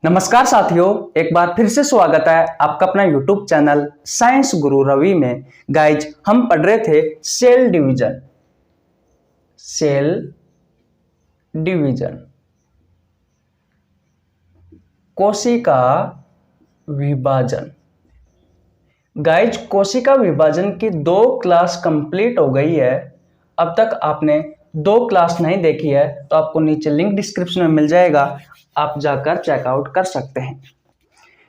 नमस्कार साथियों, एक बार फिर से स्वागत है आपका अपना YouTube चैनल साइंस गुरु रवि में। गाइज, हम पढ़ रहे थे सेल डिवीजन, कोशिका विभाजन। गाइज, कोशिका विभाजन की 2 क्लास कंप्लीट हो गई है। अब तक आपने 2 क्लास नहीं देखी है तो आपको नीचे लिंक डिस्क्रिप्शन में मिल जाएगा, आप जाकर चेकआउट कर सकते हैं।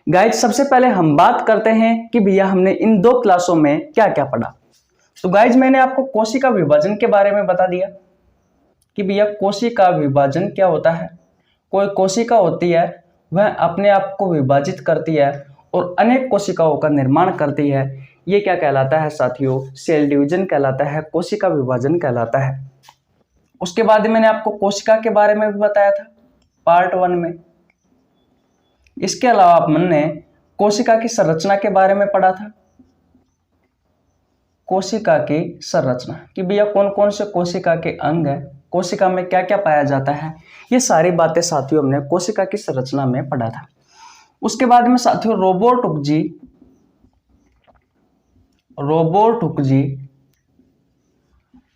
गाइज, सबसे पहले हम बात करते हैं कि भैया हमने इन 2 क्लासों में क्या क्या पढ़ा। तो गाइज, मैंने आपको कोशिका विभाजन के बारे में बता दिया कि भैया कोशिका विभाजन क्या होता है। कोई कोशिका होती है, वह अपने आप को विभाजित करती है और अनेक कोशिकाओं का निर्माण करती है। ये क्या कहलाता है साथियों? सेल डिवीजन कहलाता है, कोशिका विभाजन कहलाता है। उसके बाद मैंने आपको कोशिका के बारे में भी बताया था पार्ट 1 में। इसके अलावा हमने कोशिका की संरचना के बारे में पढ़ा था। कोशिका की संरचना कि भैया कौन कौन से कोशिका के अंग है, कोशिका में क्या क्या पाया जाता है, ये सारी बातें साथियों हमने कोशिका की संरचना में पढ़ा था। उसके बाद में साथियों रोबर्ट हुक्जी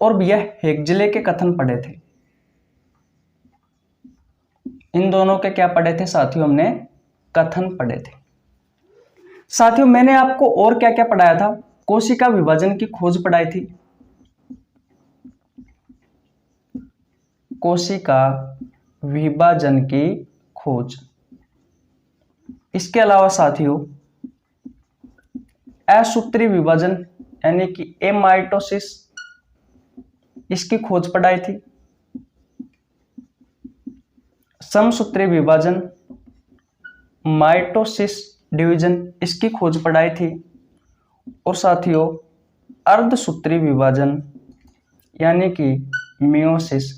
और भैया हेगेले के कथन पढ़े थे। इन दोनों के क्या पढ़े थे साथियों? हमने कथन पढ़े थे। साथियों मैंने आपको और क्या क्या पढ़ाया था? कोशिका विभाजन की खोज पढ़ाई थी। कोशिका विभाजन की खोज। इसके अलावा साथियों असूत्री विभाजन यानी कि एमाइटोसिस, इसकी खोज पढ़ाई थी। समसूत्री विभाजन, माइटोसिस डिवीजन, इसकी खोज पढ़ाई थी। और साथियों अर्धसूत्री विभाजन यानी कि मियोसिस,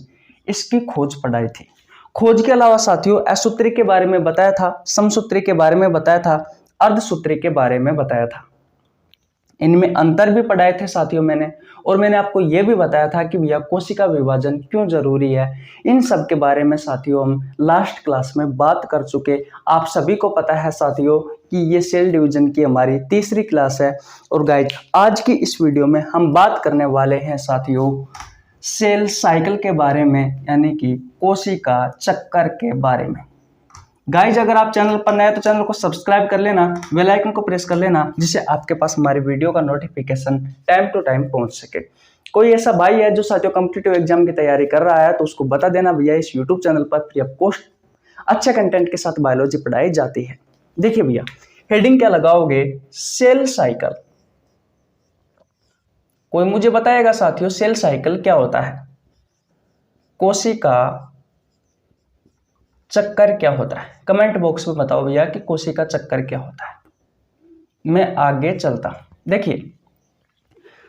इसकी खोज पढ़ाई थी। खोज के अलावा साथियों असूत्री के बारे में बताया था, समसूत्री के बारे में बताया था, अर्धसूत्री के बारे में बताया था। इनमें अंतर भी पढ़ाए थे साथियों मैंने। और मैंने आपको यह भी बताया था कि भैया कोशिका विभाजन क्यों जरूरी है। इन सब के बारे में साथियों हम लास्ट क्लास में बात कर चुके। आप सभी को पता है साथियों कि ये सेल डिवीजन की हमारी तीसरी क्लास है। और गाइज, आज की इस वीडियो में हम बात करने वाले हैं साथियों सेल साइकिल के बारे में, यानी कि कोशिका चक्कर के बारे में। गाइज, अगर आप चैनल पर नए तो चैनल को सब्सक्राइब कर लेना, बेल आइकन को प्रेस कर लेना, जिससे आपके पास हमारी वीडियो का नोटिफिकेशन टाइम टू टाइम पहुंच सके। कोई ऐसा भाई है जो साथियों कॉम्पिटिटिव एग्जाम की तैयारी कर रहा है तो उसको बता देना भैया इस यूट्यूब चैनल पर फ्री ऑफ कॉस्ट अच्छे कंटेंट के साथ बायोलॉजी पढ़ाई जाती है। देखिए भैया, हेडिंग क्या लगाओगे? Sell cycle. कोई मुझे बताएगा साथियों सेल साइकिल क्या होता है? कोशिका चक्कर क्या होता है? कमेंट बॉक्स में बताओ भैया कि कोशिका चक्कर क्या होता है। मैं आगे चलता हूं। देखिए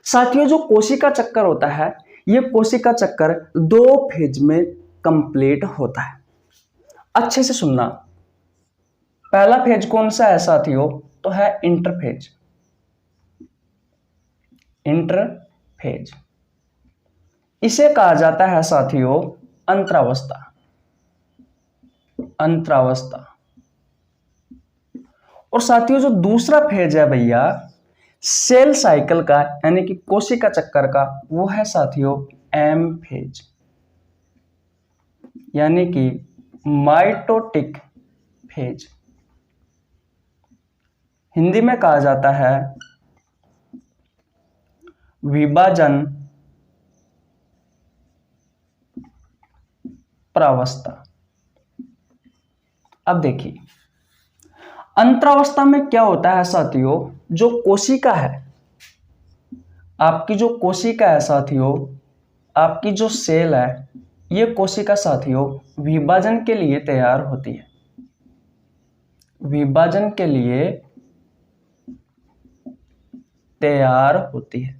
साथियों, जो कोशिका चक्कर होता है, ये कोशिका चक्कर 2 फेज में कंप्लीट होता है। अच्छे से सुनना। पहला फेज कौन सा है साथियों? तो है इंटरफेज। इंटरफेज इसे कहा जाता है साथियों अंतरावस्था। और साथियों जो दूसरा फेज है भैया सेल साइकिल का, यानी कि कोशिका चक्कर का, वो है साथियों एम फेज, यानी कि माइटोटिक फेज। हिंदी में कहा जाता है विभाजन प्रावस्था। अब देखिए अंतरावस्था में क्या होता है साथियों? जो कोशिका है, आपकी जो कोशिका है साथियों, आपकी जो सेल है, ये कोशिका साथियों विभाजन के लिए तैयार होती है। विभाजन के लिए तैयार होती है।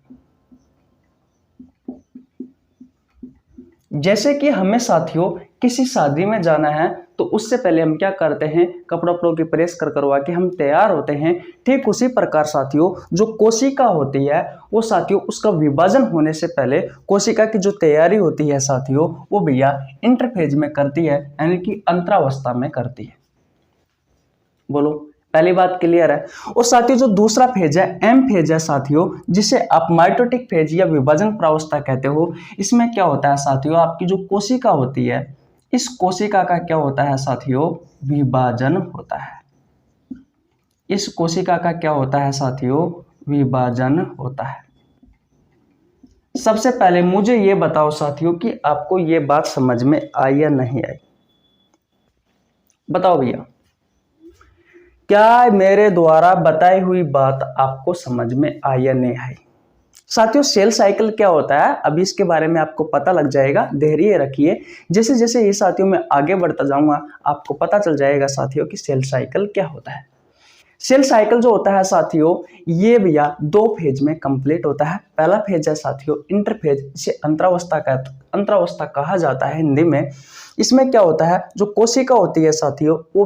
जैसे कि हमें साथियों किसी शादी में जाना है तो उससे पहले हम क्या करते हैं? कपड़ों की प्रेस करवा के हम तैयार होते हैं। ठीक उसी प्रकार साथियों जो कोशिका होती है वो साथियों उसका विभाजन होने से पहले कोशिका की जो तैयारी होती है साथियों वो भैया इंटरफेज में करती है, यानी कि अंतरावस्था में करती है। बोलो, पहली बात क्लियर है। और साथियों जो दूसरा फेज है एम फेज है साथियों, जिसे आप माइटोटिक फेज या विभाजन प्रावस्था कहते हो। इसमें क्या होता है साथियों, आपकी जो कोशिका होती है, इस कोशिका का क्या होता है साथियों, विभाजन होता है। इस कोशिका का क्या होता है साथियों, विभाजन होता है। सबसे पहले मुझे ये बताओ साथियों कि आपको ये बात समझ में आई या नहीं आई, बताओ भैया, क्या मेरे द्वारा बताई हुई बात आपको समझ में आई या नहीं आई। साथियों सेल साइकिल क्या होता है, अभी इसके बारे में आपको पता लग जाएगा, धैर्य रखिए। जैसे जैसे ये साथियों मैं आगे बढ़ता जाऊंगा आपको पता चल जाएगा साथियों कि सेल साइकिल क्या होता है। सेल साइकिल जो होता है साथियों, ये भैया 2 फेज में कंप्लीट होता है। पहला फेज है साथियों इंटरफेज, इसे अंतरावस्था कहा जाता है हिंदी में। इसमें क्या होता है, जो कोशिका होती है साथियों वो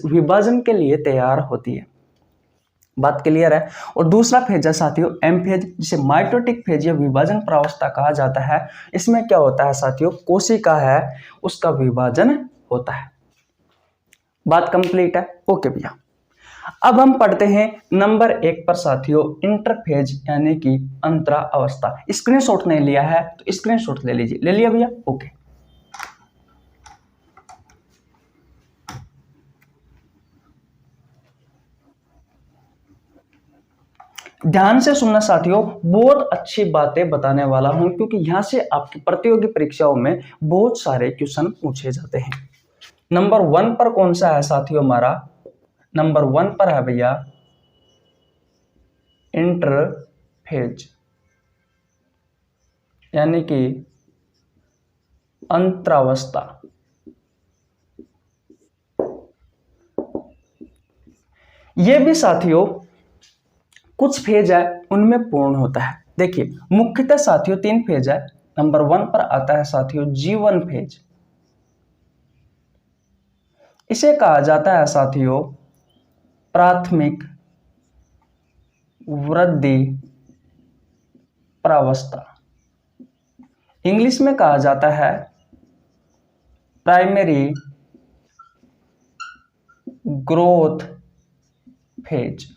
विभाजन के लिए तैयार होती है। बात क्लियर है। और दूसरा फेज है साथियों एम फेज, जिसे माइटोटिक फेज या विभाजन प्रावस्था कहा जाता है। इसमें क्या होता है साथियों, कोशिका है उसका विभाजन होता है। बात कंप्लीट है, ओके भैया। अब हम पढ़ते हैं नंबर 1 पर साथियों इंटरफेज यानी कि अंतरा अवस्था। स्क्रीनशॉट नहीं लिया है तो स्क्रीनशॉट ले लीजिए, ले लिया भैया, ओके। ध्यान से सुनना साथियों, बहुत अच्छी बातें बताने वाला हूं, क्योंकि यहां से आपकी प्रतियोगी परीक्षाओं में बहुत सारे क्वेश्चन पूछे जाते हैं। नंबर 1 पर कौन सा है साथियों, हमारा नंबर 1 पर है भैया इंटरफेज यानी कि अंतरावस्था। ये भी साथियों कुछ फेज है उनमें पूर्ण होता है। देखिए मुख्यतः साथियों 3 फेज है। नंबर 1 पर आता है साथियों जीवन फेज, इसे कहा जाता है साथियों प्राथमिक वृद्धि प्रावस्था। इंग्लिश में कहा जाता है प्राइमरी ग्रोथ फेज।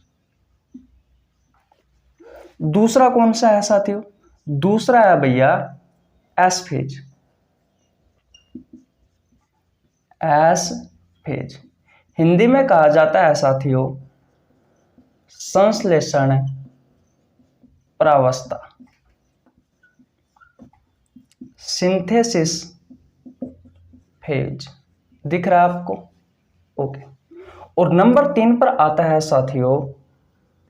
दूसरा कौन सा है साथियों, दूसरा है भैया S phase. S phase Hindi में कहा जाता है साथियों संश्लेषण प्रावस्था, सिंथेसिस फेज। दिख रहा है आपको, ओके। और नंबर 3 पर आता है साथियों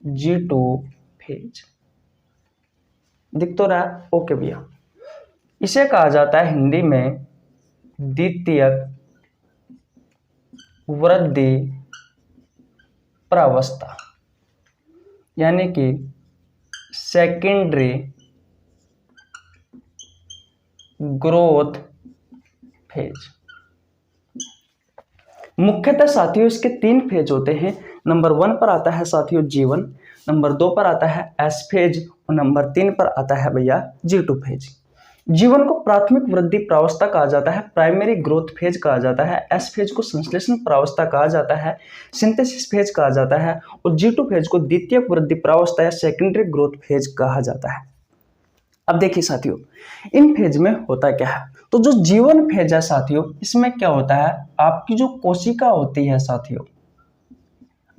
G2 फेज। दिख तो रहा है, ओके भैया। इसे कहा जाता है हिंदी में द्वितीयक वृद्धि प्रावस्था यानी कि सेकेंडरी ग्रोथ फेज। मुख्यतः साथियों इसके 3 फेज होते हैं। नंबर 1 पर आता है साथियों जीवन, नंबर 2 पर आता है एस फेज और नंबर 3 पर आता है भैया G2 फेज। जीवन को प्राथमिक वृद्धि प्रावस्था कहा जाता है, प्राइमरी ग्रोथ फेज कहा जाता है, एस फेज को संश्लेषण प्रावस्था कहा जाता है, सिंथेसिस फेज कहा जाता है और G2 फेज को द्वितीयक वृद्धि प्रावस्था या सेकेंडरी ग्रोथ फेज कहा जाता है। अब देखिए साथियों इन फेज में होता क्या है, तो जो जीवन फेज है साथियों इसमें क्या होता है, आपकी जो कोशिका होती है साथियों,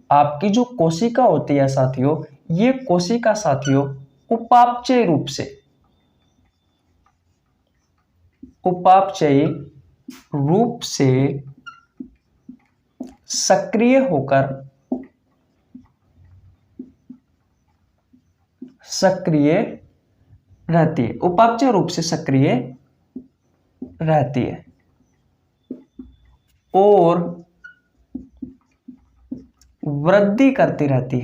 आपकी जो कोशिका होती है साथियों, ये कोशिका साथियों उपापचयी रूप से सक्रिय रहती है, उपापचय रूप से सक्रिय रहती है और वृद्धि करती रहती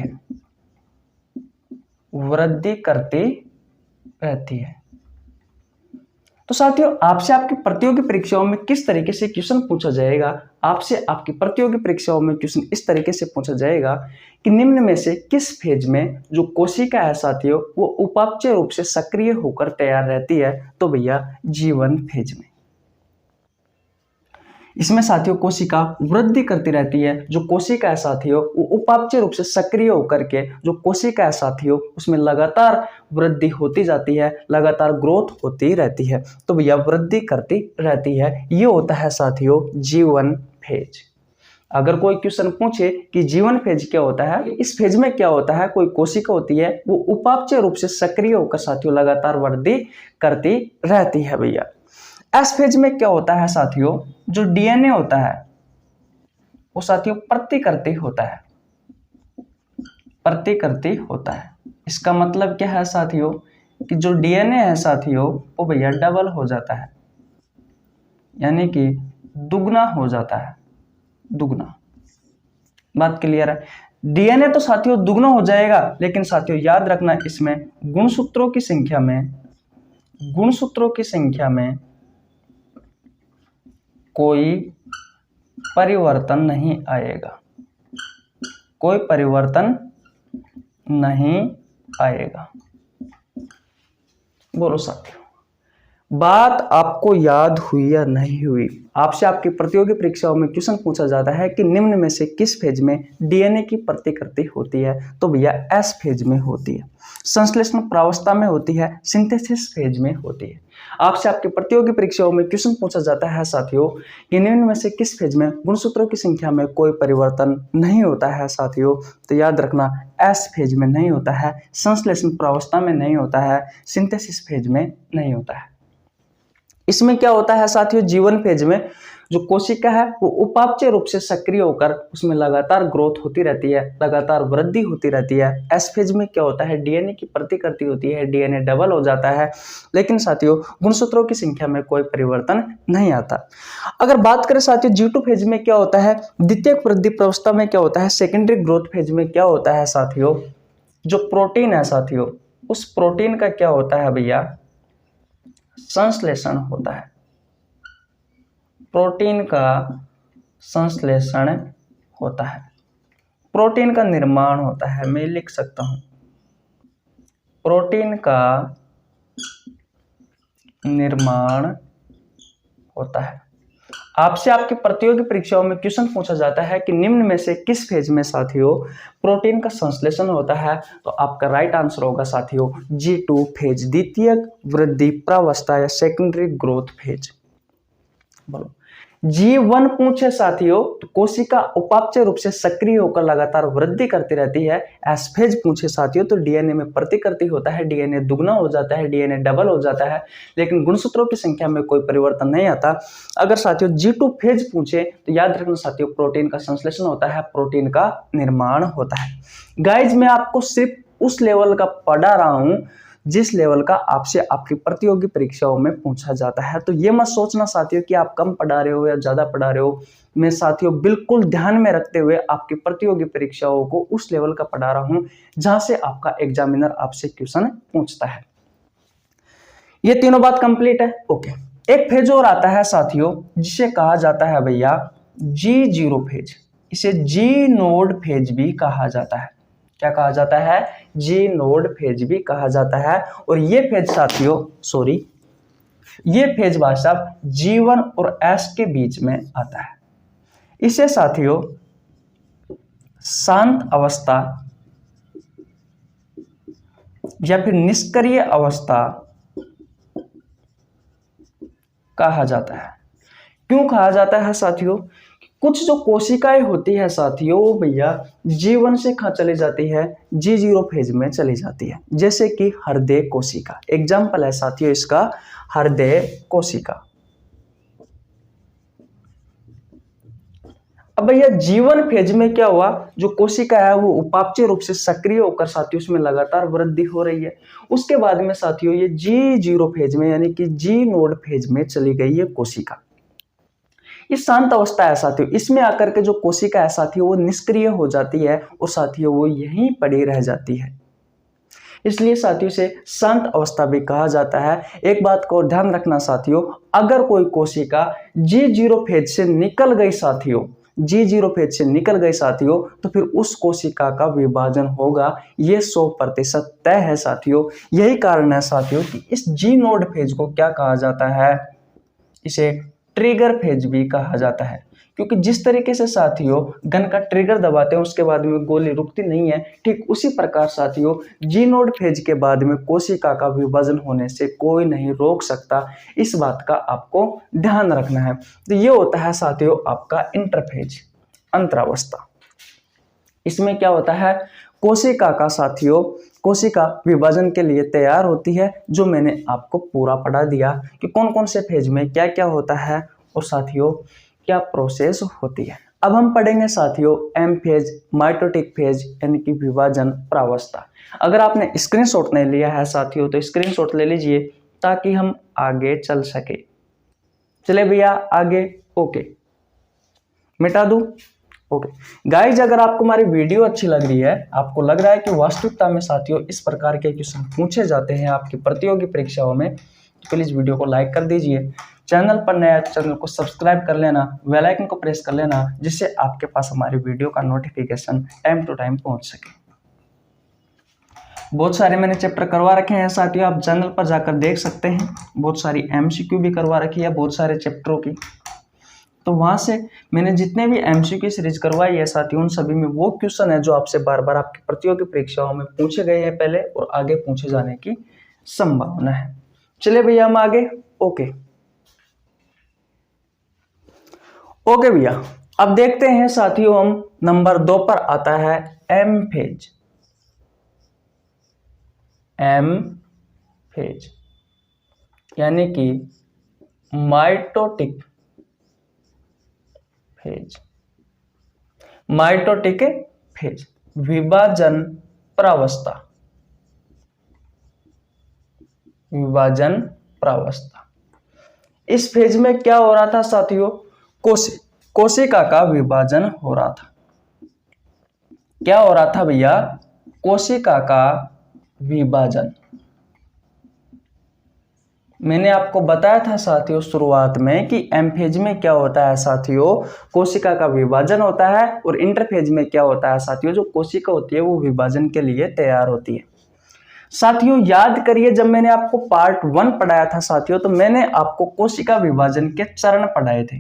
है। तो साथियों आपसे आपकी प्रतियोगी परीक्षाओं में किस तरीके से क्वेश्चन पूछा जाएगा, आपसे आपकी प्रतियोगी परीक्षाओं में क्वेश्चन इस तरीके से पूछा जाएगा कि निम्न में से किस फेज में जो कोशिका है साथियों वो उपापचय रूप से सक्रिय होकर तैयार रहती है, तो भैया जीवन फेज में। इसमें साथियों कोशिका वृद्धि करती रहती है। जो कोशिका है साथियों वो उपापचय रूप से सक्रिय होकर के जो कोशिका है साथियों उसमें लगातार वृद्धि होती जाती है, लगातार ग्रोथ होती रहती है। तो भैया वृद्धि करती रहती है, ये होता है साथियों जीवन फेज। अगर कोई क्वेश्चन पूछे कि जीवन फेज क्या होता है, इस फेज में क्या होता है, कोई कोशिका होती है वो उपापचय रूप से सक्रिय होकर साथियों लगातार वृद्धि करती रहती है। भैया एस फेज में क्या होता है साथियों, जो डीएनए होता है वो साथियों प्रतिकृति होता है, प्रतिकृति होता है। इसका मतलब क्या है साथियों कि जो डीएनए है साथियों वो भैया डबल हो जाता है, यानी कि दुगना हो जाता है, दुगना। बात क्लियर है। डीएनए तो साथियों दुगना हो जाएगा, लेकिन साथियों याद रखना इसमें गुणसूत्रों की संख्या में कोई परिवर्तन नहीं आएगा, कोई परिवर्तन नहीं आएगा। बोलो साथियों, बात आपको याद हुई या नहीं हुई? आपसे आपकी प्रतियोगी परीक्षाओं में क्वेश्चन पूछा जाता है कि निम्न में से किस फेज में डीएनए की प्रतिकृति होती है, तो भैया एस फेज में होती है, संश्लेषण प्रावस्था में होती है, सिंथेसिस फेज में होती है। आपसे आपके प्रतियोगी परीक्षाओं में क्वेश्चन पूछा जाता है साथियों कि निम्न में से किस फेज में गुणसूत्रों की संख्या में कोई परिवर्तन नहीं होता है साथियों, तो याद रखना एस फेज में नहीं होता है, संश्लेषण प्रावस्था में नहीं होता है, सिंथेसिस फेज में नहीं होता है। इसमें क्या होता है साथियों, जीवन फेज में जो कोशिका है वो उपापचय रूप से सक्रिय होकर उसमें लगातार ग्रोथ होती रहती है, लगातार वृद्धि होती रहती है। एस फेज में क्या होता है, डीएनए की प्रतिकृति होती है, डीएनए डबल हो जाता है, लेकिन साथियों गुणसूत्रों की संख्या में कोई परिवर्तन नहीं आता। अगर बात करें साथियों G2 फेज में क्या होता है, द्वितीयक वृद्धि प्रावस्था में क्या होता है, सेकेंडरी ग्रोथ फेज में क्या होता है साथियों, जो प्रोटीन है साथियों उस प्रोटीन का क्या होता है भैया, संश्लेषण होता है, प्रोटीन का संश्लेषण होता है, प्रोटीन का निर्माण होता है। मैं लिख सकता हूं प्रोटीन का निर्माण होता है। आपसे आपकी प्रतियोगी परीक्षाओं में क्वेश्चन पूछा जाता है कि निम्न में से किस फेज में साथियों प्रोटीन का संश्लेषण होता है, तो आपका राइट आंसर होगा साथियों G2 फेज, द्वितीयक वृद्धि प्रावस्था या सेकेंडरी ग्रोथ फेज। बोलो G1 पूछे साथियों तो कोशिका उपापचय रूप से सक्रिय होकर लगातार वृद्धि करती रहती है। एस फेज पूछे साथियों तो डीएनए में प्रतिकृति होता है, डीएनए दुगना हो जाता है, डीएनए डबल हो जाता है, लेकिन गुणसूत्रों की संख्या में कोई परिवर्तन नहीं आता। अगर साथियों G2 फेज पूछे तो याद रखना साथियों प्रोटीन का संश्लेषण होता है, प्रोटीन का निर्माण होता है। गाइज मैं आपको सिर्फ उस लेवल का पढ़ा रहा हूं जिस लेवल का आपसे आपकी प्रतियोगी परीक्षाओं में पूछा जाता है। तो ये मत सोचना साथियों कि आप कम पढ़ा रहे हो या ज्यादा पढ़ा रहे हो। मैं साथियों बिल्कुल ध्यान में रखते हुए आपकी प्रतियोगी परीक्षाओं को उस लेवल का पढ़ा रहा हूं जहां से आपका एग्जामिनर आपसे क्वेश्चन पूछता है। ये तीनों बात कंप्लीट है। ओके, एक फेज और आता है साथियों जिसे कहा जाता है भैया G0 फेज। इसे G नोड फेज भी कहा जाता है। क्या कहा जाता है, G नोड फेज भी कहा जाता है। और ये फेज साथियों ये फेज भाई साहब G1 और S के बीच में आता है। इसे साथियों शांत अवस्था या फिर निष्क्रिय अवस्था कहा जाता है। क्यों कहा जाता है साथियों, कुछ जो कोशिकाएं होती है साथियों वो भैया G1 से कहां चली जाती है, G0 फेज में चली जाती है। जैसे कि हृदय कोशिका एग्जाम्पल है साथियों इसका, हृदय कोशिका। अब भैया G1 फेज में क्या हुआ, जो कोशिका है वो उपापचय रूप से सक्रिय होकर साथियों उसमें लगातार वृद्धि हो रही है। उसके बाद में साथियों ये G0 फेज में यानी कि G नोड फेज में चली गई है कोशिका। ये शांत अवस्था है साथियों, इसमें आकर के जो कोशिका है साथियों वो निष्क्रिय हो जाती है और साथियों वो यहीं पड़ी रह जाती है। इसलिए साथियों से शांत अवस्था भी कहा जाता है। एक बात को ध्यान रखना साथियों, अगर कोई कोशिका G0 फेज से निकल गई साथियों, G0 फेज से निकल गई साथियों, तो फिर उस कोशिका का विभाजन होगा, ये 100% तय है साथियों। यही कारण है साथियों कि इस G नोड फेज को क्या कहा जाता है, इसे ट्रिगर फेज भी कहा जाता है, क्योंकि जिस तरीके से साथियों गन का ट्रिगर दबाते हैं उसके बाद में गोली रुकती नहीं है, ठीक उसी प्रकार साथियों जी नोड फेज के बाद में कोशिका का विभाजन होने से कोई नहीं रोक सकता। इस बात का आपको ध्यान रखना है। तो ये होता है साथियों आपका इंटरफेज, अंतरावस्था। इसमें क्या होता है, कोशिका का साथियों कोशिका विभाजन के लिए तैयार होती है, जो मैंने आपको पूरा पढ़ा दिया कि कौन कौन से फेज में क्या क्या होता है और साथियों क्या प्रोसेस होती है। अब हम पढ़ेंगे साथियों एम फेज, माइटोटिक फेज यानी कि विभाजन प्रावस्था। अगर आपने स्क्रीनशॉट नहीं लिया है साथियों तो स्क्रीनशॉट ले लीजिए ताकि हम आगे चल सके। चले भैया आगे, ओके मिटा दूं, ओके गाइज। अगर आपको हमारी वीडियो अच्छी लग रही है, आपको लग रहा है कि वास्तविकता में साथियों इस प्रकार के क्वेश्चन पूछे जाते हैं आपकी प्रतियोगी परीक्षाओं में, तो प्लीज वीडियो को लाइक कर दीजिए। चैनल पर नया चैनल को सब्सक्राइब कर लेना, बेल आइकन को प्रेस कर लेना, जिससे आपके पास हमारी वीडियो का नोटिफिकेशन टाइम टू टाइम पहुंच सके। बहुत सारे मैंने चैप्टर करवा रखे हैं साथियों, आप चैनल पर जाकर देख सकते हैं। बहुत सारी एमसीक्यू भी करवा रखी है बहुत सारे चैप्टरों की, तो वहां से मैंने जितने भी एमसीक्यू सीरीज करवाई है साथियों उन सभी में वो क्वेश्चन है जो आपसे बार बार आपकी प्रतियोगी परीक्षाओं में पूछे गए हैं पहले और आगे पूछे जाने की संभावना है। चलिए भैया हम आगे, ओके ओके भैया। अब देखते हैं साथियों हम नंबर 2 पर आता है एम फेज। एम फेज यानी कि माइटोटिक फेज। माइटोटिक फेज विभाजन प्रावस्था, विभाजन प्रावस्था। इस फेज में क्या हो रहा था साथियों, कोशिका का विभाजन हो रहा था। क्या हो रहा था भैया, कोशिका का विभाजन। मैंने आपको बताया था साथियों शुरुआत में कि एम फेज में क्या होता है साथियों, कोशिका का विभाजन होता है, और इंटरफेज में क्या होता है साथियों, जो कोशिका होती है वो विभाजन के लिए तैयार होती है। साथियों याद करिए जब मैंने आपको पार्ट 1 पढ़ाया था साथियों, तो मैंने आपको कोशिका विभाजन के चरण पढ़ाए थे।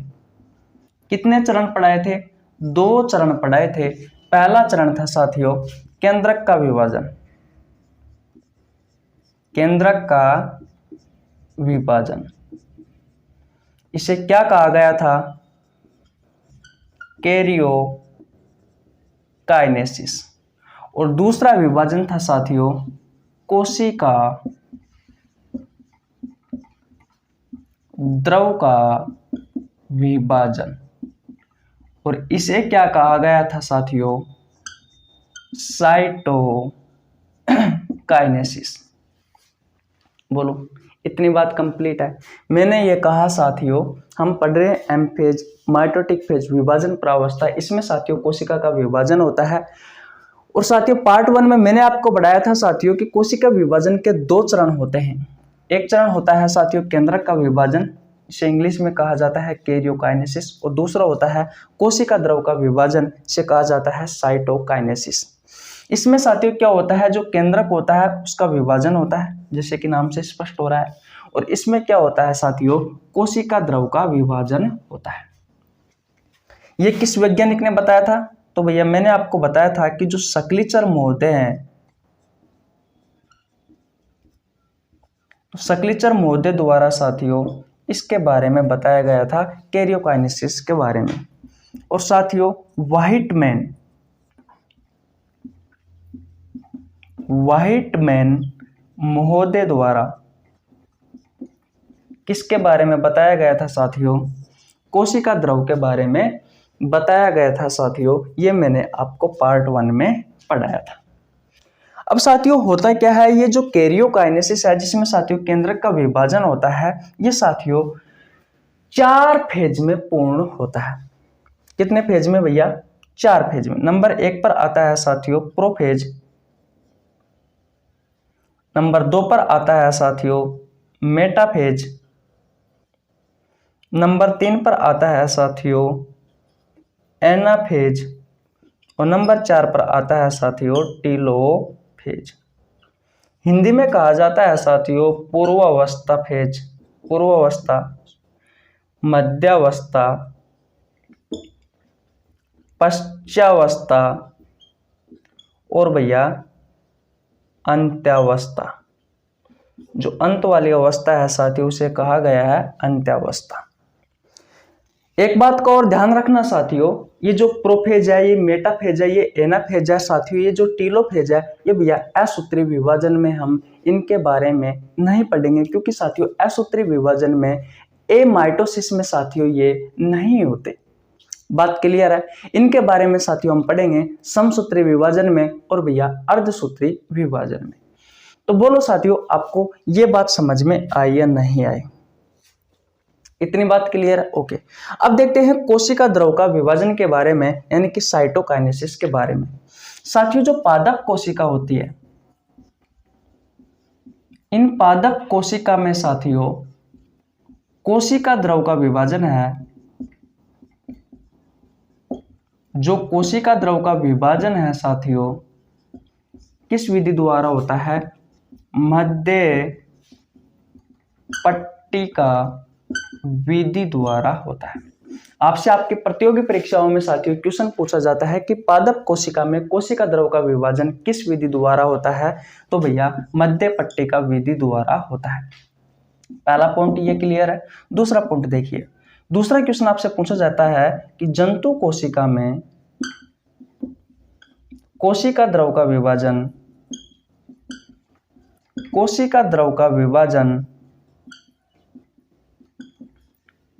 कितने चरण पढ़ाए थे, 2 चरण पढ़ाए थे। पहला चरण था साथियों केंद्रक का विभाजन, केंद्रक का विभाजन। इसे क्या कहा गया था, कैरियोकाइनेसिस। और दूसरा विभाजन था साथियों कोशिका द्रव का विभाजन, और इसे क्या कहा गया था साथियों, साइटोकाइनेसिस। बोलो इतनी बात कंप्लीट है। मैंने ये कहा साथियों हम पढ़ रहे हैं एम फेज, माइटोटिक फेज, विभाजन प्रावस्था। इसमें साथियों कोशिका का विभाजन होता है। और साथियों पार्ट 1 में मैंने आपको बताया था साथियों कि कोशिका विभाजन के 2 चरण होते हैं। एक चरण होता है साथियों केंद्रक का विभाजन, इसे इंग्लिश में कहा जाता है कैरियोकाइनेसिस, और दूसरा होता है कोशिका द्रव का विभाजन, इसे कहा जाता है साइटोकाइनेसिस। इसमें साथियों क्या होता है, जो केंद्रक होता है उसका विभाजन होता है, जैसे कि नाम से स्पष्ट हो रहा है, और इसमें क्या होता है साथियों कोशिका द्रव का विभाजन होता है। ये किस वैज्ञानिक ने बताया था, तो भैया मैंने आपको बताया था कि जो सकलीचर महोदय हैं, तो सकलीचर महोदय द्वारा साथियों इसके बारे में बताया गया था, कैरियोकाइनेसिस के बारे में। और साथियों व्हाइटमैन महोदय द्वारा किसके बारे में बताया गया था साथियों, कोशिका द्रव के बारे में बताया गया था साथियों। ये मैंने आपको पार्ट 1 में पढ़ाया था। अब साथियों होता क्या है, ये जो कैरियोकाइनेसिस है जिसमें साथियों केंद्रक का विभाजन होता है, ये साथियों 4 फेज में पूर्ण होता है। कितने फेज में भैया, 4 फेज में। नंबर 1 पर आता है साथियों प्रोफेज, नंबर 2 पर आता है साथियों मेटाफेज, नंबर 3 पर आता है साथियों एनाफेज, और नंबर 4 पर आता है साथियों टीलोफेज। हिंदी में कहा जाता है साथियों पूर्वावस्था फेज, पूर्वावस्था मध्यावस्था, पश्चावस्था और भैया अंत्यावस्था। जो अंत वाली अवस्था है साथियों उसे कहा गया है अंत्यावस्था। एक बात का और ध्यान रखना साथियों, ये जो प्रोफेज है, ये मेटाफेज है, ये एनाफेज है साथियों, ये जो टीलोफेज है, ये भैया असूत्री विभाजन में हम इनके बारे में नहीं पढ़ेंगे, क्योंकि साथियों असूत्री विभाजन में माइटोसिस में साथियों ये नहीं होते। बात क्लियर है। इनके बारे में साथियों हम पढ़ेंगे समसूत्री विभाजन में और भैया अर्धसूत्री विभाजन में। तो बोलो साथियों, आपको ये बात समझ में आई या नहीं आई? इतनी बात क्लियर है? ओके। अब देखते हैं कोशिका द्रव का विभाजन के बारे में, यानी कि साइटोकाइनेसिस के बारे में। साथियों जो पादप कोशिका होती है, इन पादप कोशिका में साथियों कोशिका द्रव का विभाजन है, जो कोशिका द्रव का विभाजन है साथियों किस विधि द्वारा होता है? मध्य पट्टिका विधि द्वारा होता है। आपसे आपकी प्रतियोगी परीक्षाओं में साथियों क्वेश्चन पूछा जाता है कि पादप कोशिका में कोशिका द्रव का विभाजन किस विधि द्वारा होता है? तो भैया मध्य पट्टिका विधि द्वारा होता है। पहला पॉइंट ये क्लियर है। दूसरा पॉइंट देखिए, दूसरा क्वेश्चन आपसे पूछा जाता है कि जंतु कोशिका में कोशिका द्रव का विभाजन, कोशिका द्रव का विभाजन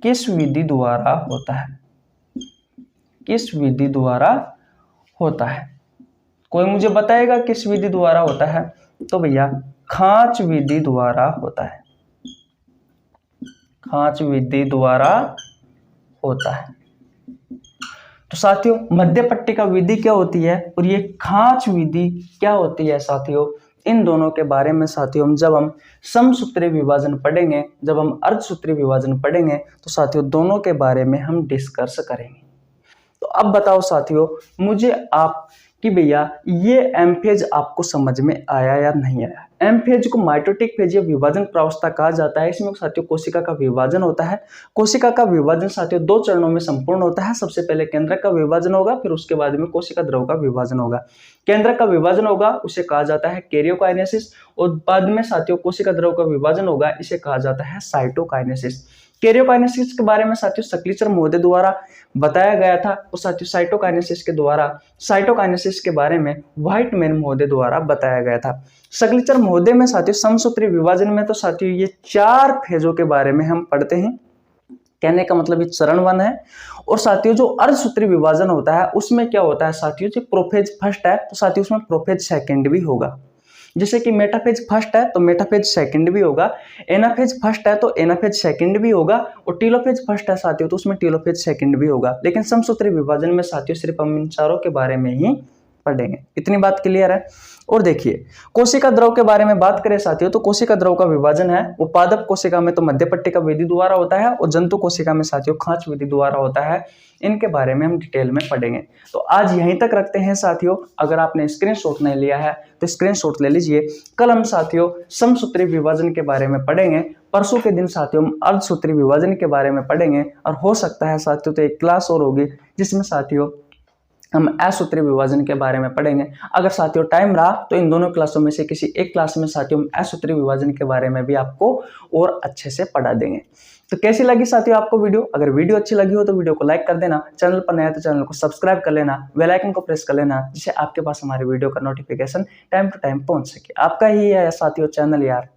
किस विधि द्वारा होता है? किस विधि द्वारा होता है? कोई मुझे बताएगा किस विधि द्वारा होता है? तो भैया खांच विधि द्वारा होता है। खांच विधि द्वारा होता है। तो साथियों मध्य पट्टिका विधि क्या होती है और ये खांच विधि क्या होती है साथियों, इन दोनों के बारे में साथियों जब हम समसूत्री विभाजन पढ़ेंगे, जब हम अर्धसूत्री विभाजन पढ़ेंगे, तो साथियों दोनों के बारे में हम डिस्कस करेंगे। तो अब बताओ साथियों मुझे आप कि भैया ये एम फेज आपको समझ में आया या नहीं आया? एम फेज को माइटोटिक फेज या विभाजन प्रावस्था कहा जाता है। इसमें साथियों कोशिका का विभाजन होता है। कोशिका का विभाजन साथियों दो चरणों में संपूर्ण होता है। सबसे पहले केंद्रक का विभाजन होगा, फिर उसके बाद में कोशिका द्रव का विभाजन होगा। केंद्रक का विभाजन होगा उसे कहा जाता है कैरियोकाइनेसिस, और बाद में साथियों कोशिका द्रव का विभाजन होगा, इसे कहा जाता है साइटोकाइनेसिस। कैरियोकाइनेसिस के बारे में साथियों सकलीचर महोदय द्वारा बताया गया था, और साथियों साइटोकाइनेसिस के बारे में व्हाइटमैन महोदय द्वारा बताया गया था। सकलीचर महोदय में साथियों समसूत्री विभाजन में तो साथियों ये 4 फेजों के बारे में हम पढ़ते हैं। कहने का मतलब ये चरण 1 है। और साथियों जो अर्धसूत्री विभाजन होता है उसमें क्या होता है साथियों, जो प्रोफेज फर्स्ट है तो साथियों उसमें प्रोफेज सेकंड भी होगा। जैसे कि मेटाफेज फर्स्ट है तो मेटाफेज सेकंड भी होगा, एनाफेज फर्स्ट है तो एनाफेज सेकंड भी होगा, और टीलोफेज फर्स्ट है साथियों तो उसमें टीलोफेज सेकंड भी होगा। लेकिन समसूत्री विभाजन में साथियों सिर्फ हम इन चारों के बारे में ही पढ़ेंगे। इतनी बात क्लियर है। और देखिए कोशिका द्रव के बारे में बात करें साथियों तो कोशिका द्रव का विभाजन है वो पादप कोशिका में तो मध्य पट्टिका विधि द्वारा होता है, और जंतु कोशिका में साथियों खांच विधि द्वारा होता है। इनके बारे में हम डिटेल में पढ़ेंगे। तो आज यहीं तक रखते हैं साथियों। अगर आपने स्क्रीनशॉट नहीं लिया है तो स्क्रीनशॉट ले लीजिए। कल हम साथियों समसूत्री विभाजन के बारे में पढ़ेंगे। परसों के दिन साथियों हम अर्धसूत्री विभाजन के बारे में पढ़ेंगे, और हो सकता है साथियों तो एक क्लास और होगी जिसमें साथियों हम असूत्री विभाजन के बारे में पढ़ेंगे। अगर साथियों टाइम रहा तो इन दोनों क्लासों में से किसी एक क्लास में साथियों हम असूत्री विभाजन के बारे में भी आपको और अच्छे से पढ़ा देंगे। तो कैसी लगी साथियों आपको वीडियो? अगर वीडियो अच्छी लगी हो तो वीडियो को लाइक कर देना, चैनल पर नया तो चैनल को सब्सक्राइब कर लेना, बेल आइकन को प्रेस कर लेना, जिससे आपके पास हमारे वीडियो का नोटिफिकेशन टाइम टू टाइम पहुंच सके। आपका ही है साथियों चैनल यार,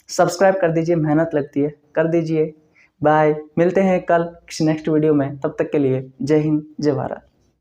सब्सक्राइब कर दीजिए, मेहनत लगती है, कर दीजिए। बाय, मिलते हैं कल किसी नेक्स्ट वीडियो में। तब तक के लिए जय हिंद, जय भारत।